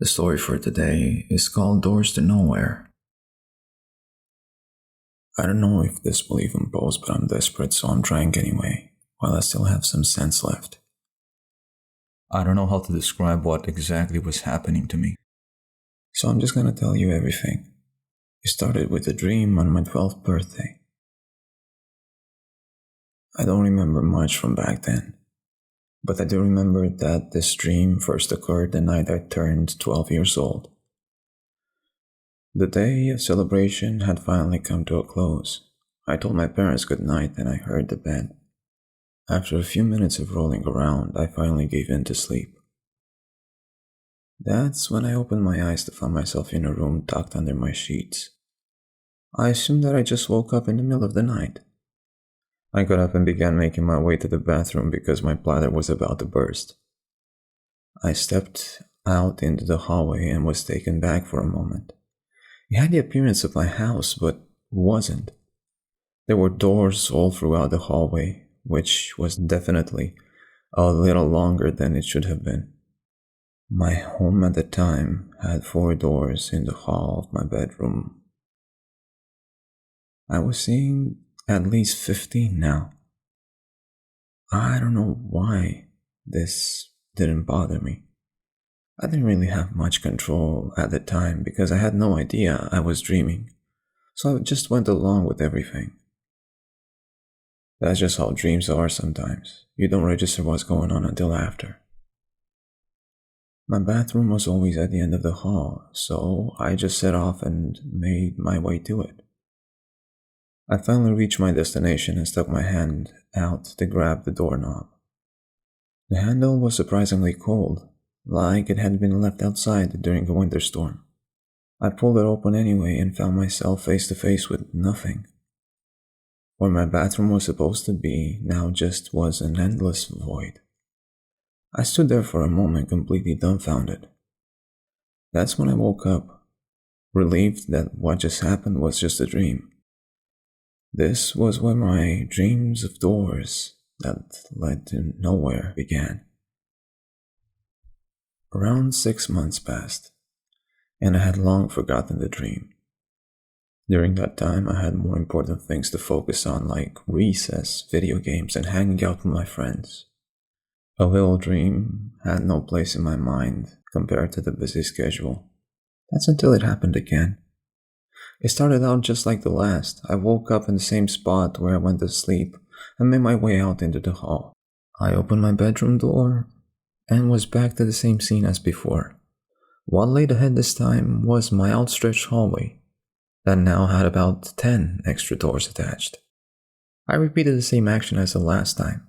The story for today is called Doors to Nowhere. I don't know if this will even post, but I'm desperate, so I'm trying anyway, while I still have some sense left. I don't know how to describe what exactly was happening to me, so I'm just gonna tell you everything. It started with a dream on my 12th birthday. I don't remember much from back then, but I do remember that this dream first occurred the night I turned 12 years old. The day of celebration had finally come to a close. I told my parents good night and I heard the bed. After a few minutes of rolling around, I finally gave in to sleep. That's when I opened my eyes to find myself in a room tucked under my sheets. I assumed that I just woke up in the middle of the night. I got up and began making my way to the bathroom because my bladder was about to burst. I stepped out into the hallway and was taken back for a moment. It had the appearance of my house, but wasn't. There were doors all throughout the hallway, which was definitely a little longer than it should have been. My home at the time had 4 doors in the hall of my bedroom. I was seeing at least 15 now. I don't know why this didn't bother me. I didn't really have much control at the time because I had no idea I was dreaming, so I just went along with everything. That's just how dreams are sometimes. You don't register what's going on until after. My bathroom was always at the end of the hall, so I just set off and made my way to it. I finally reached my destination and stuck my hand out to grab the doorknob. The handle was surprisingly cold, like it had been left outside during a winter storm. I pulled it open anyway and found myself face to face with nothing. Where my bathroom was supposed to be now just was an endless void. I stood there for a moment completely dumbfounded. That's when I woke up, relieved that what just happened was just a dream. This was where my dreams of doors that led to nowhere began. Around 6 months passed, and I had long forgotten the dream. During that time, I had more important things to focus on, like recess, video games, and hanging out with my friends. A little dream had no place in my mind compared to the busy schedule. That's until it happened again. It started out just like the last. I woke up in the same spot where I went to sleep and made my way out into the hall. I opened my bedroom door and was back to the same scene as before. What laid ahead this time was my outstretched hallway that now had about 10 extra doors attached. I repeated the same action as the last time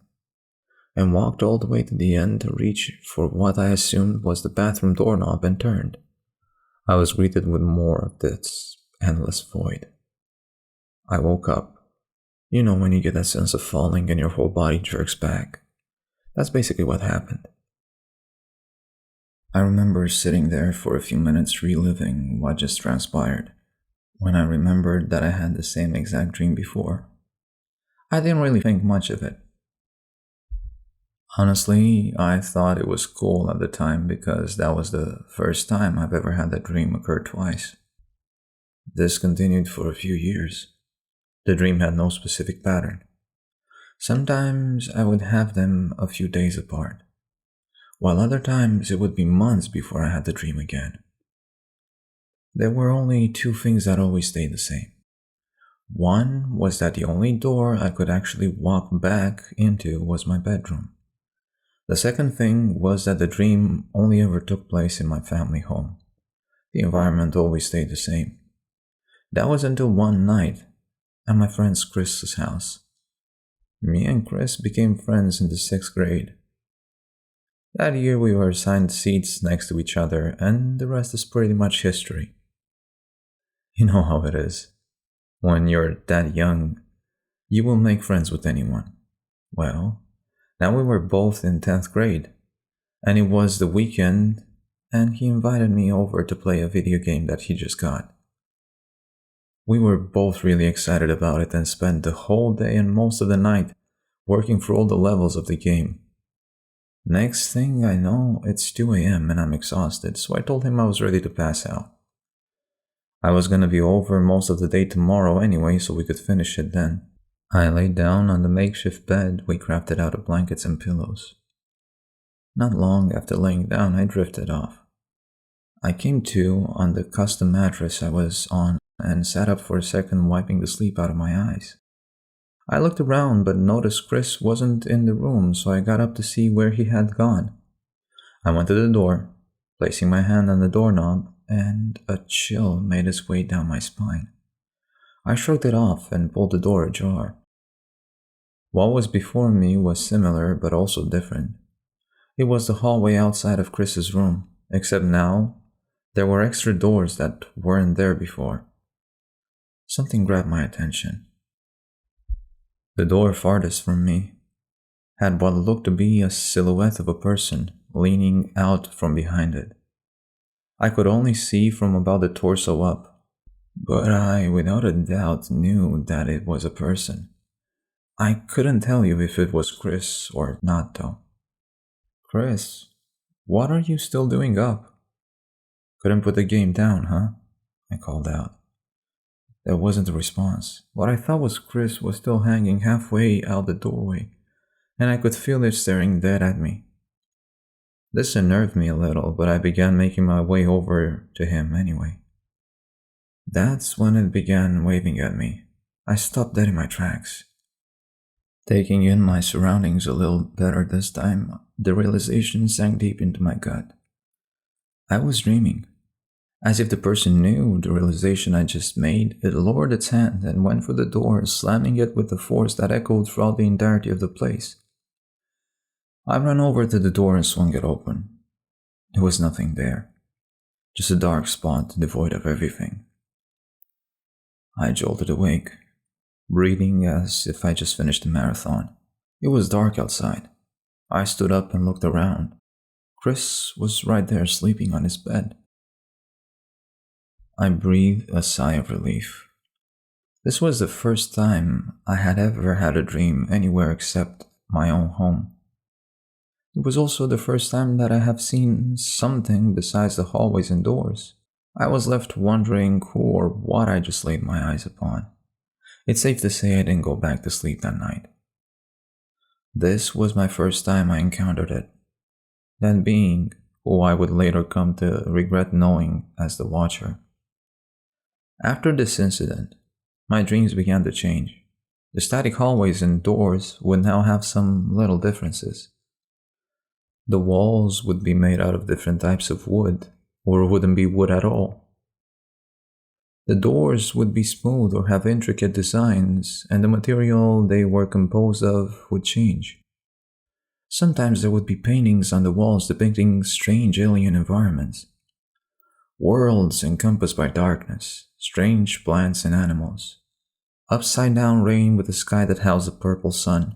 and walked all the way to the end to reach for what I assumed was the bathroom doorknob and turned. I was greeted with more of this endless void. I woke up. You know when you get that sense of falling and your whole body jerks back? That's basically what happened. I remember sitting there for a few minutes reliving what just transpired, when I remembered that I had the same exact dream before. I didn't really think much of it. Honestly, I thought it was cool at the time because that was the first time I've ever had that dream occur twice. This continued for a few years. The dream had no specific pattern. Sometimes I would have them a few days apart, while other times it would be months before I had the dream again. There were only 2 things that always stayed the same. One was that the only door I could actually walk back into was my bedroom. The second thing was that the dream only ever took place in my family home. The environment always stayed the same. That was until one night at my friend Chris's house. Me and Chris became friends in the 6th grade. That year we were assigned seats next to each other, and the rest is pretty much history. You know how it is. When you're that young, you will make friends with anyone. Well, now we were both in 10th grade, and it was the weekend, and he invited me over to play a video game that he just got. We were both really excited about it and spent the whole day and most of the night working through all the levels of the game. Next thing I know, it's 2 a.m. and I'm exhausted, so I told him I was ready to pass out. I was gonna be over most of the day tomorrow anyway, so we could finish it then. I laid down on the makeshift bed we crafted out of blankets and pillows. Not long after laying down, I drifted off. I came to on the custom mattress I was on and sat up for a second, wiping the sleep out of my eyes. I looked around but noticed Chris wasn't in the room, so I got up to see where he had gone. I went to the door, placing my hand on the doorknob, and a chill made its way down my spine. I shrugged it off and pulled the door ajar. What was before me was similar but also different. It was the hallway outside of Chris's room, except now there were extra doors that weren't there before. Something grabbed my attention. The door farthest from me had what looked to be a silhouette of a person leaning out from behind it. I could only see from about the torso up, but I without a doubt knew that it was a person. I couldn't tell you if it was Chris or not though. Chris, what are you still doing up? Couldn't put the game down, huh? I called out. There wasn't a response. What I thought was Chris was still hanging halfway out the doorway, and I could feel it staring dead at me. This unnerved me a little, but I began making my way over to him anyway. That's when it began waving at me. I stopped dead in my tracks. Taking in my surroundings a little better this time, the realization sank deep into my gut. I was dreaming. As if the person knew the realization I just made, it lowered its hand and went for the door, slamming it with a force that echoed throughout the entirety of the place. I ran over to the door and swung it open. There was nothing there, just a dark spot devoid of everything. I jolted awake, breathing as if I just finished a marathon. It was dark outside. I stood up and looked around. Chris was right there sleeping on his bed. I breathed a sigh of relief. This was the first time I had ever had a dream anywhere except my own home. It was also the first time that I have seen something besides the hallways and doors. I was left wondering who or what I just laid my eyes upon. It's safe to say I didn't go back to sleep that night. This was my first time I encountered it. That being who I would later come to regret knowing as the Watcher. After this incident, my dreams began to change. The static hallways and doors would now have some little differences. The walls would be made out of different types of wood, or wouldn't be wood at all. The doors would be smooth or have intricate designs, and the material they were composed of would change. Sometimes there would be paintings on the walls depicting strange alien environments. Worlds encompassed by darkness, strange plants and animals, upside-down rain with a sky that housed a purple sun,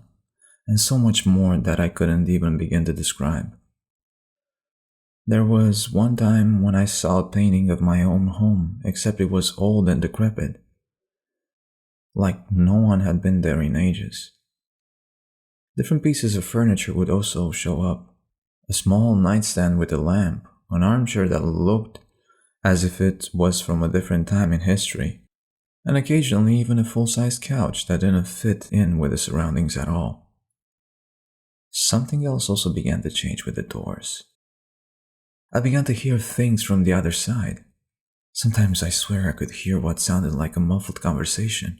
and so much more that I couldn't even begin to describe. There was one time when I saw a painting of my own home, except it was old and decrepit, like no one had been there in ages. Different pieces of furniture would also show up. A small nightstand with a lamp, an armchair that looked as if it was from a different time in history, and occasionally even a full-size couch that didn't fit in with the surroundings at all. Something else also began to change with the doors. I began to hear things from the other side. Sometimes I swear I could hear what sounded like a muffled conversation.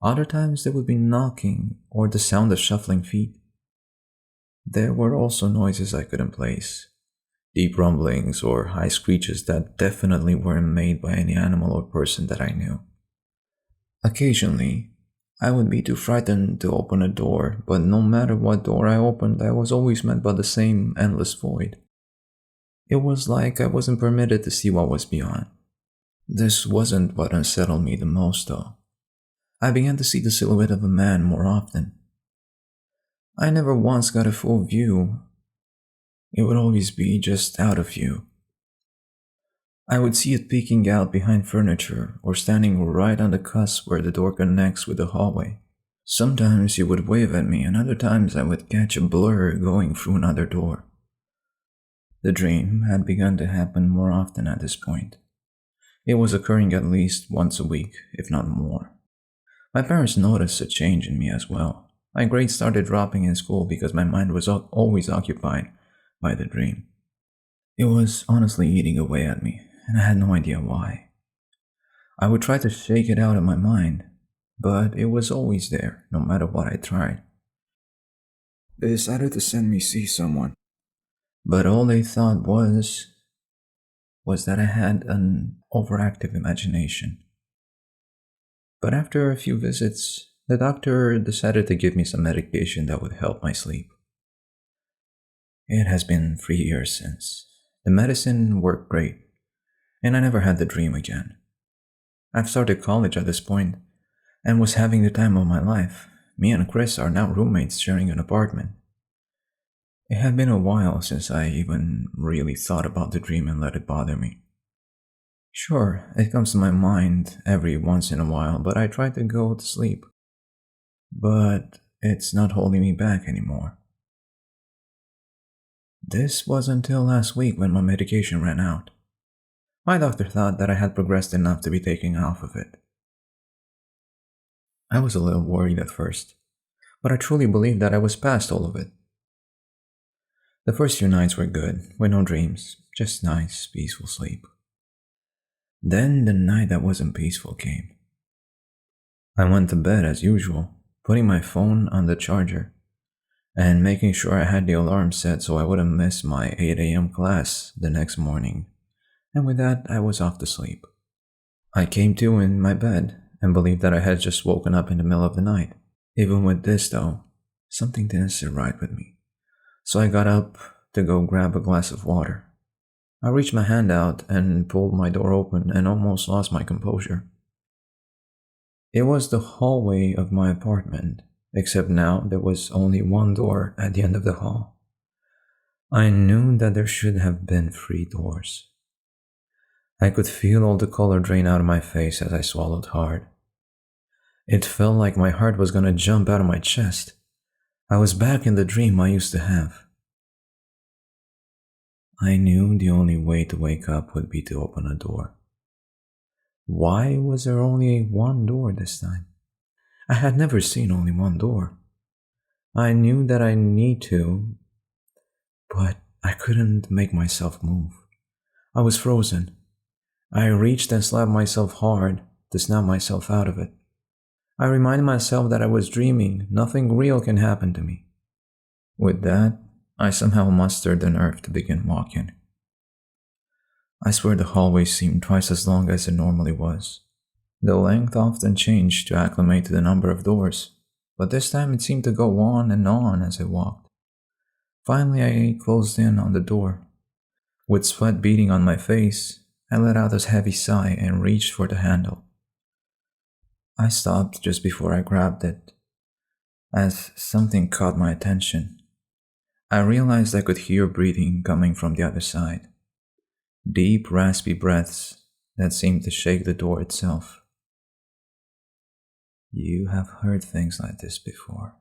Other times there would be knocking or the sound of shuffling feet. There were also noises I couldn't place. Deep rumblings or high screeches that definitely weren't made by any animal or person that I knew. Occasionally, I would be too frightened to open a door, but no matter what door I opened, I was always met by the same endless void. It was like I wasn't permitted to see what was beyond. This wasn't what unsettled me the most, though. I began to see the silhouette of a man more often. I never once got a full view. It would always be just out of view. I would see it peeking out behind furniture or standing right on the cusp where the door connects with the hallway. Sometimes he would wave at me, and other times I would catch a blur going through another door. The dream had begun to happen more often at this point. It was occurring at least once a week, if not more. My parents noticed a change in me as well. My grades started dropping in school because my mind was always occupied by the dream. It was honestly eating away at me, and I had no idea why. I would try to shake it out of my mind, but it was always there, no matter what I tried. They decided to send me see someone, but all they thought was that I had an overactive imagination. But after a few visits, the doctor decided to give me some medication that would help my sleep. It has been 3 years since. The medicine worked great, and I never had the dream again. I've started college at this point, and was having the time of my life. Me and Chris are now roommates sharing an apartment. It had been a while since I even really thought about the dream and let it bother me. Sure, it comes to my mind every once in a while, but I try to go to sleep. But it's not holding me back anymore. This was until last week when my medication ran out. My doctor thought that I had progressed enough to be taken off of it. I was a little worried at first, but I truly believed that I was past all of it. The first few nights were good, with no dreams, just nice, peaceful sleep. Then the night that wasn't peaceful came. I went to bed as usual, putting my phone on the charger, and making sure I had the alarm set so I wouldn't miss my 8 a.m. class the next morning, and with that I was off to sleep. I came to in my bed and believed that I had just woken up in the middle of the night. Even with this though, something didn't sit right with me. So I got up to go grab a glass of water. I reached my hand out and pulled my door open and almost lost my composure. It was the hallway of my apartment, except now there was only one door at the end of the hall. I knew that there should have been 3 doors. I could feel all the color drain out of my face as I swallowed hard. It felt like my heart was gonna jump out of my chest. I was back in the dream I used to have. I knew the only way to wake up would be to open a door. Why was there only one door this time? I had never seen only one door. I knew that I need to, but I couldn't make myself move. I was frozen. I reached and slapped myself hard to snap myself out of it. I reminded myself that I was dreaming. Nothing real can happen to me. With that, I somehow mustered the nerve to begin walking. I swear the hallway seemed twice as long as it normally was. The length often changed to acclimate to the number of doors, but this time it seemed to go on and on as I walked. Finally, I closed in on the door. With sweat beading on my face, I let out a heavy sigh and reached for the handle. I stopped just before I grabbed it, as something caught my attention. I realized I could hear breathing coming from the other side. Deep, raspy breaths that seemed to shake the door itself. You have heard things like this before.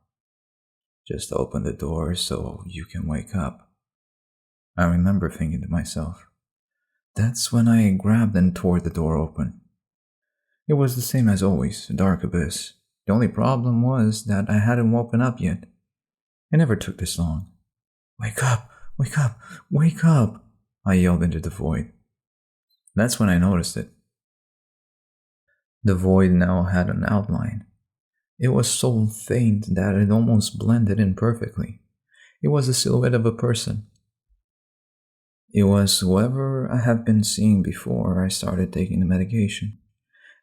Just open the door so you can wake up. I remember thinking to myself. That's when I grabbed and tore the door open. It was the same as always, a dark abyss. The only problem was that I hadn't woken up yet. It never took this long. Wake up! Wake up! Wake up! I yelled into the void. That's when I noticed it. The void now had an outline. It was so faint that it almost blended in perfectly. It was the silhouette of a person. It was whoever I had been seeing before I started taking the medication.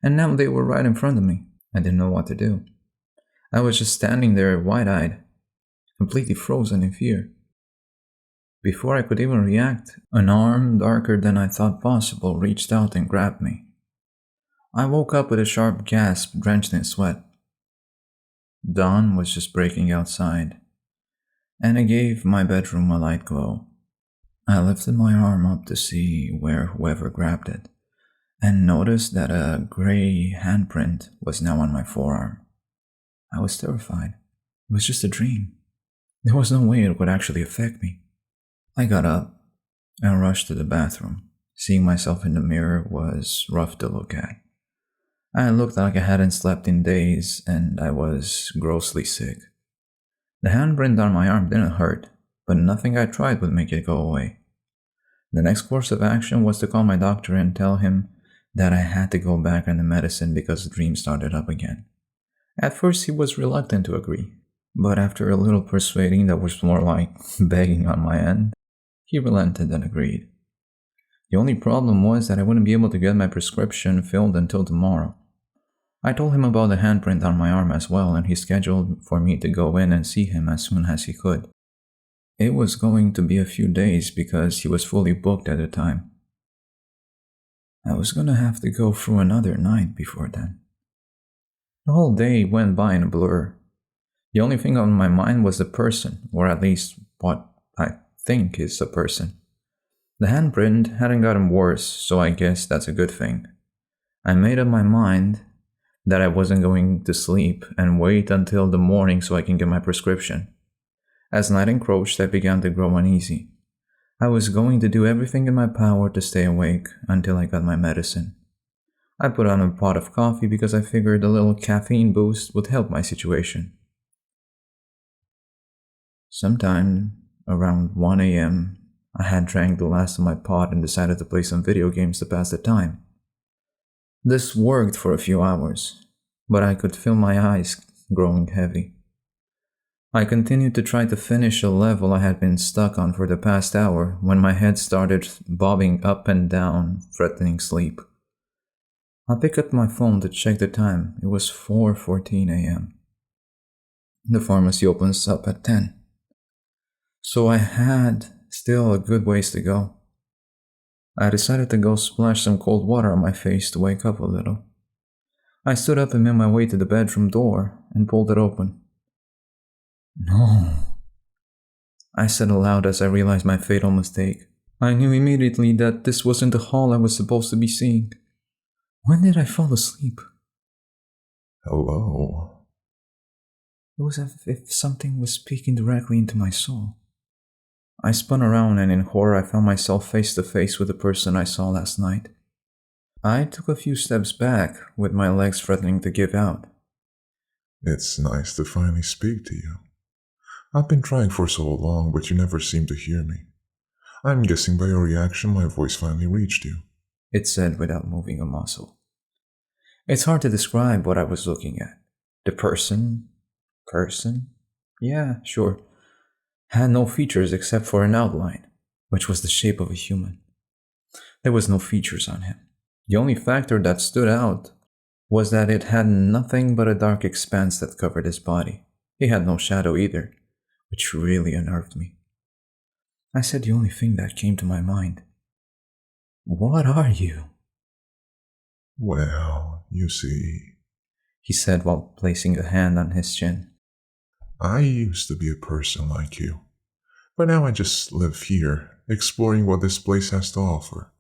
And now they were right in front of me. I didn't know what to do. I was just standing there wide-eyed, completely frozen in fear. Before I could even react, an arm darker than I thought possible reached out and grabbed me. I woke up with a sharp gasp drenched in sweat. Dawn was just breaking outside, and it gave my bedroom a light glow. I lifted my arm up to see where whoever grabbed it, and noticed that a gray handprint was now on my forearm. I was terrified. It was just a dream. There was no way it would actually affect me. I got up and rushed to the bathroom. Seeing myself in the mirror was rough to look at. I looked like I hadn't slept in days, and I was grossly sick. The handprint on my arm didn't hurt, but nothing I tried would make it go away. The next course of action was to call my doctor and tell him that I had to go back on the medicine because the dream started up again. At first he was reluctant to agree, but after a little persuading that was more like begging on my end, he relented and agreed. The only problem was that I wouldn't be able to get my prescription filled until tomorrow. I told him about the handprint on my arm as well, and he scheduled for me to go in and see him as soon as he could. It was going to be a few days because he was fully booked at the time. I was going to have to go through another night before then. The whole day went by in a blur. The only thing on my mind was the person, or at least what I think is a person. The handprint hadn't gotten worse, so I guess that's a good thing. I made up my mind that I wasn't going to sleep and wait until the morning so I can get my prescription. As night encroached, I began to grow uneasy. I was going to do everything in my power to stay awake until I got my medicine. I put on a pot of coffee because I figured a little caffeine boost would help my situation. Sometime around 1 a.m., I had drank the last of my pot and decided to play some video games to pass the time. This worked for a few hours, but I could feel my eyes growing heavy. I continued to try to finish a level I had been stuck on for the past hour when my head started bobbing up and down, threatening sleep. I picked up my phone to check the time. It was 4:14 a.m. The pharmacy opens up at 10. So I had still a good ways to go. I decided to go splash some cold water on my face to wake up a little. I stood up and made my way to the bedroom door and pulled it open. No, I said aloud as I realized my fatal mistake. I knew immediately that this wasn't the hall I was supposed to be seeing. When did I fall asleep? Hello. It was as if something was speaking directly into my soul. I spun around and in horror I found myself face to face with the person I saw last night. I took a few steps back with my legs threatening to give out. It's nice to finally speak to you. I've been trying for so long, but you never seem to hear me. I'm guessing by your reaction my voice finally reached you. It said without moving a muscle. It's hard to describe what I was looking at. The person? Yeah, sure. Had no features except for an outline, which was the shape of a human. There was no features on him. The only factor that stood out was that it had nothing but a dark expanse that covered his body. He had no shadow either, which really unnerved me. I said the only thing that came to my mind. What are you? Well, you see, He said while placing a hand on his chin. I used to be a person like you, but now I just live here, exploring what this place has to offer.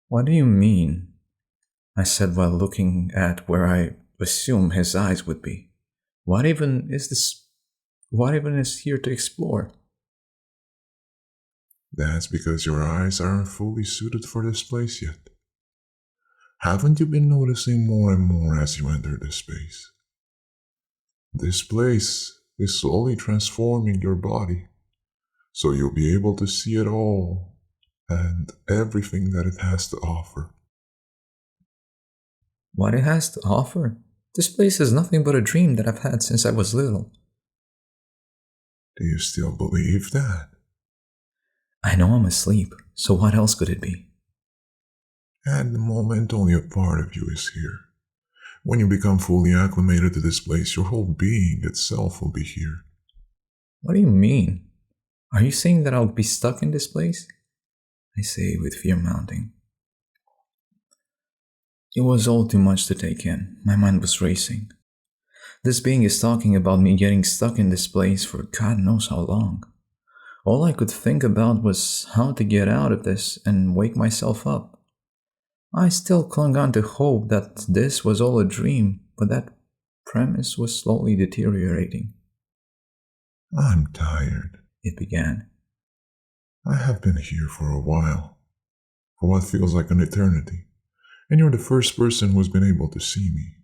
What do you mean? I said while looking at where I assume his eyes would be. What even is here to explore? That's because your eyes aren't fully suited for this place yet. Haven't you been noticing more and more as you enter this space? This place is slowly transforming your body, so you'll be able to see it all and everything that it has to offer. What it has to offer? This place is nothing but a dream that I've had since I was little. Do you still believe that? I know I'm asleep, so what else could it be? At the moment, only a part of you is here. When you become fully acclimated to this place, your whole being itself will be here. What do you mean? Are you saying that I'll be stuck in this place? I say with fear mounting. It was all too much to take in. My mind was racing. This being is talking about me getting stuck in this place for God knows how long. All I could think about was how to get out of this and wake myself up. I still clung on to hope that this was all a dream, but that premise was slowly deteriorating. I'm tired. It began. I have been here for a while, for what feels like an eternity, and you're the first person who's been able to see me.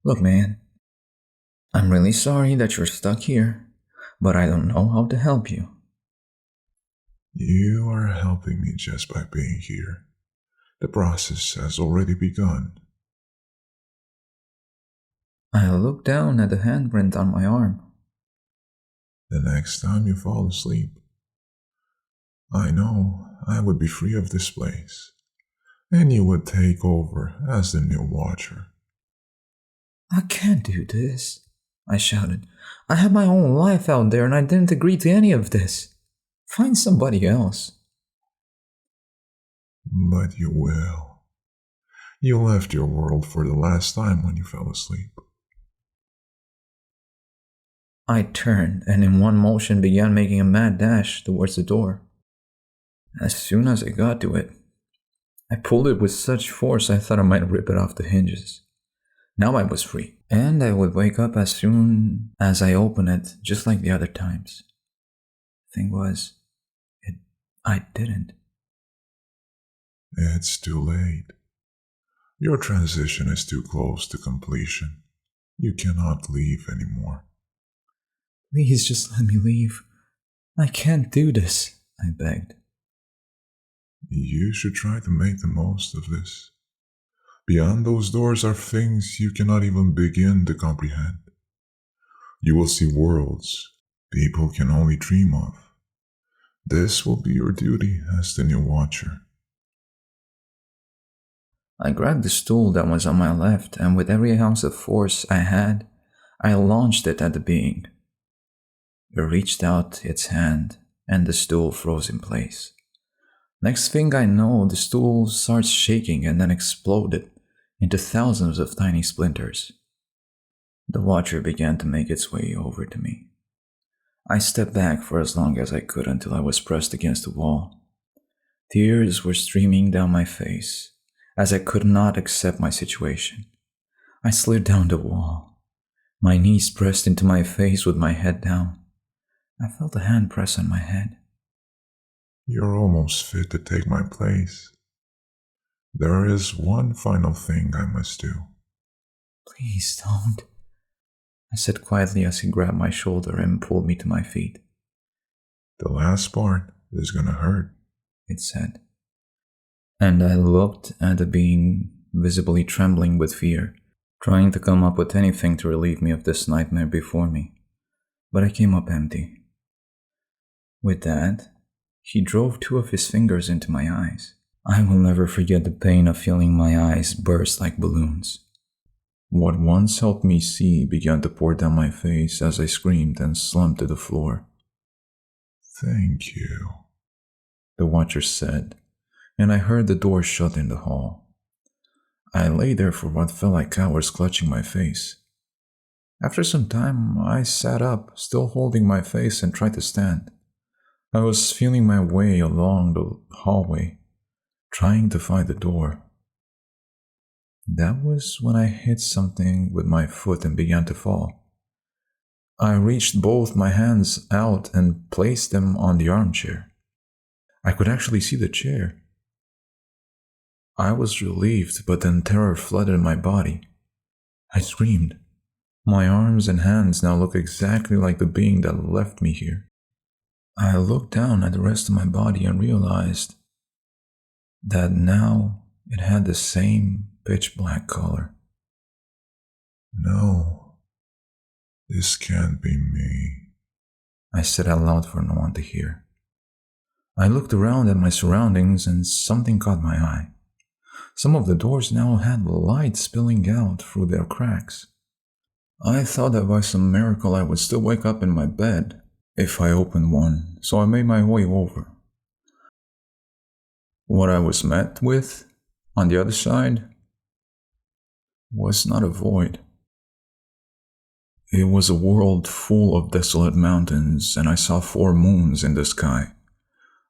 Look, man, I'm really sorry that you're stuck here, but I don't know how to help you. You are helping me just by being here. The process has already begun. I looked down at the handprint on my arm. The next time you fall asleep, I know I would be free of this place, and you would take over as the new watcher. I can't do this, I shouted. I have my own life out there and I didn't agree to any of this. Find somebody else. But you will. You left your world for the last time when you fell asleep. I turned and in one motion began making a mad dash towards the door. As soon as I got to it, I pulled it with such force I thought I might rip it off the hinges. Now I was free, and I would wake up as soon as I opened it, just like the other times. Thing was, I didn't. It's too late. Your transition is too close to completion. You cannot leave anymore. Please just let me leave. I can't do this, I begged. You should try to make the most of this. Beyond those doors are things you cannot even begin to comprehend. You will see worlds people can only dream of. This will be your duty as the new watcher. I grabbed the stool that was on my left, and with every ounce of force I had, I launched it at the being. It reached out its hand, and the stool froze in place. Next thing I know, the stool starts shaking and then exploded into thousands of tiny splinters. The watcher began to make its way over to me. I stepped back for as long as I could until I was pressed against the wall. Tears were streaming down my face, as I could not accept my situation. I slid down the wall, my knees pressed into my face with my head down. I felt a hand press on my head. You're almost fit to take my place. There is one final thing I must do. Please don't, I said quietly as he grabbed my shoulder and pulled me to my feet. The last part is gonna hurt, it said. And I looked at the being, visibly trembling with fear, trying to come up with anything to relieve me of this nightmare before me. But I came up empty. With that, he drove two of his fingers into my eyes. I will never forget the pain of feeling my eyes burst like balloons. What once helped me see began to pour down my face as I screamed and slumped to the floor. Thank you, the watcher said, and I heard the door shut in the hall. I lay there for what felt like hours clutching my face. After some time, I sat up, still holding my face, and tried to stand. I was feeling my way along the hallway, trying to find the door. That was when I hit something with my foot and began to fall. I reached both my hands out and placed them on the armchair. I could actually see the chair. I was relieved, but then terror flooded my body. I screamed. My arms and hands now look exactly like the being that left me here. I looked down at the rest of my body and realized that now it had the same pitch black color. No, this can't be me, I said out loud for no one to hear. I looked around at my surroundings and something caught my eye. Some of the doors now had light spilling out through their cracks. I thought that by some miracle I would still wake up in my bed if I opened one, so I made my way over. What I was met with, on the other side, was not a void. It was a world full of desolate mountains, and I saw 4 moons in the sky.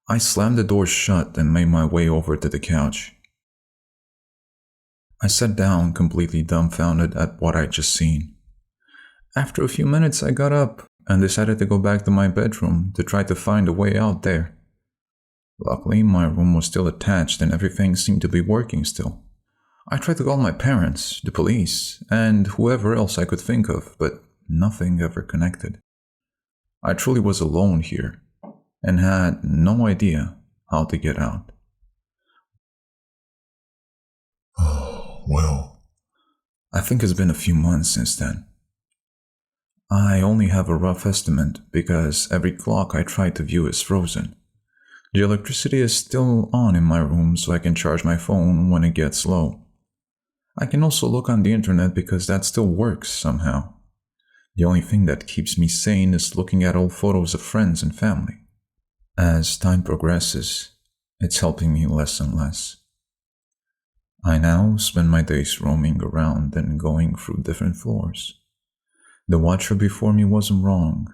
I slammed the door shut and made my way over to the couch. I sat down, completely dumbfounded at what I'd just seen. After a few minutes, I got up and decided to go back to my bedroom to try to find a way out there. Luckily, my room was still attached and everything seemed to be working still. I tried to call my parents, the police, and whoever else I could think of, but nothing ever connected. I truly was alone here and had no idea how to get out. Oh, well, I think it's been a few months since then. I only have a rough estimate because every clock I try to view is frozen. The electricity is still on in my room so I can charge my phone when it gets low. I can also look on the internet because that still works somehow. The only thing that keeps me sane is looking at old photos of friends and family. As time progresses, it's helping me less and less. I now spend my days roaming around and going through different floors. The watcher before me wasn't wrong.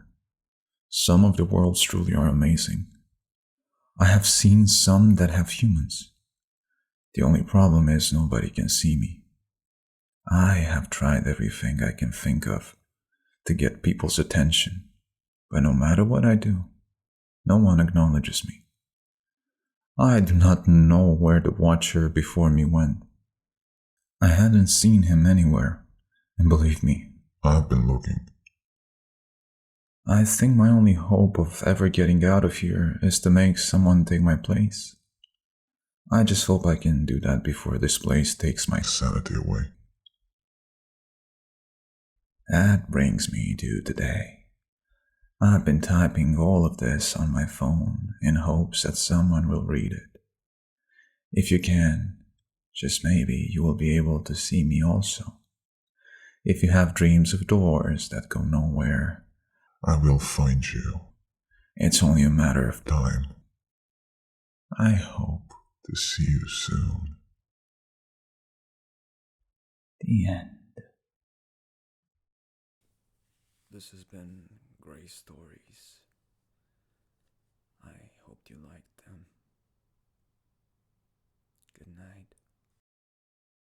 Some of the worlds truly are amazing. I have seen some that have humans. The only problem is nobody can see me. I have tried everything I can think of to get people's attention, but no matter what I do, no one acknowledges me. I do not know where the watcher before me went. I hadn't seen him anywhere, and believe me, I've been looking. I think my only hope of ever getting out of here is to make someone take my place. I just hope I can do that before this place takes my Sanity away. That brings me to today. I've been typing all of this on my phone in hopes that someone will read it. If you can, just maybe you will be able to see me also. If you have dreams of doors that go nowhere, I will find you. it's only a matter of Time I hope. to see you soon. The end. This has been Gray Stories. I hope you liked them.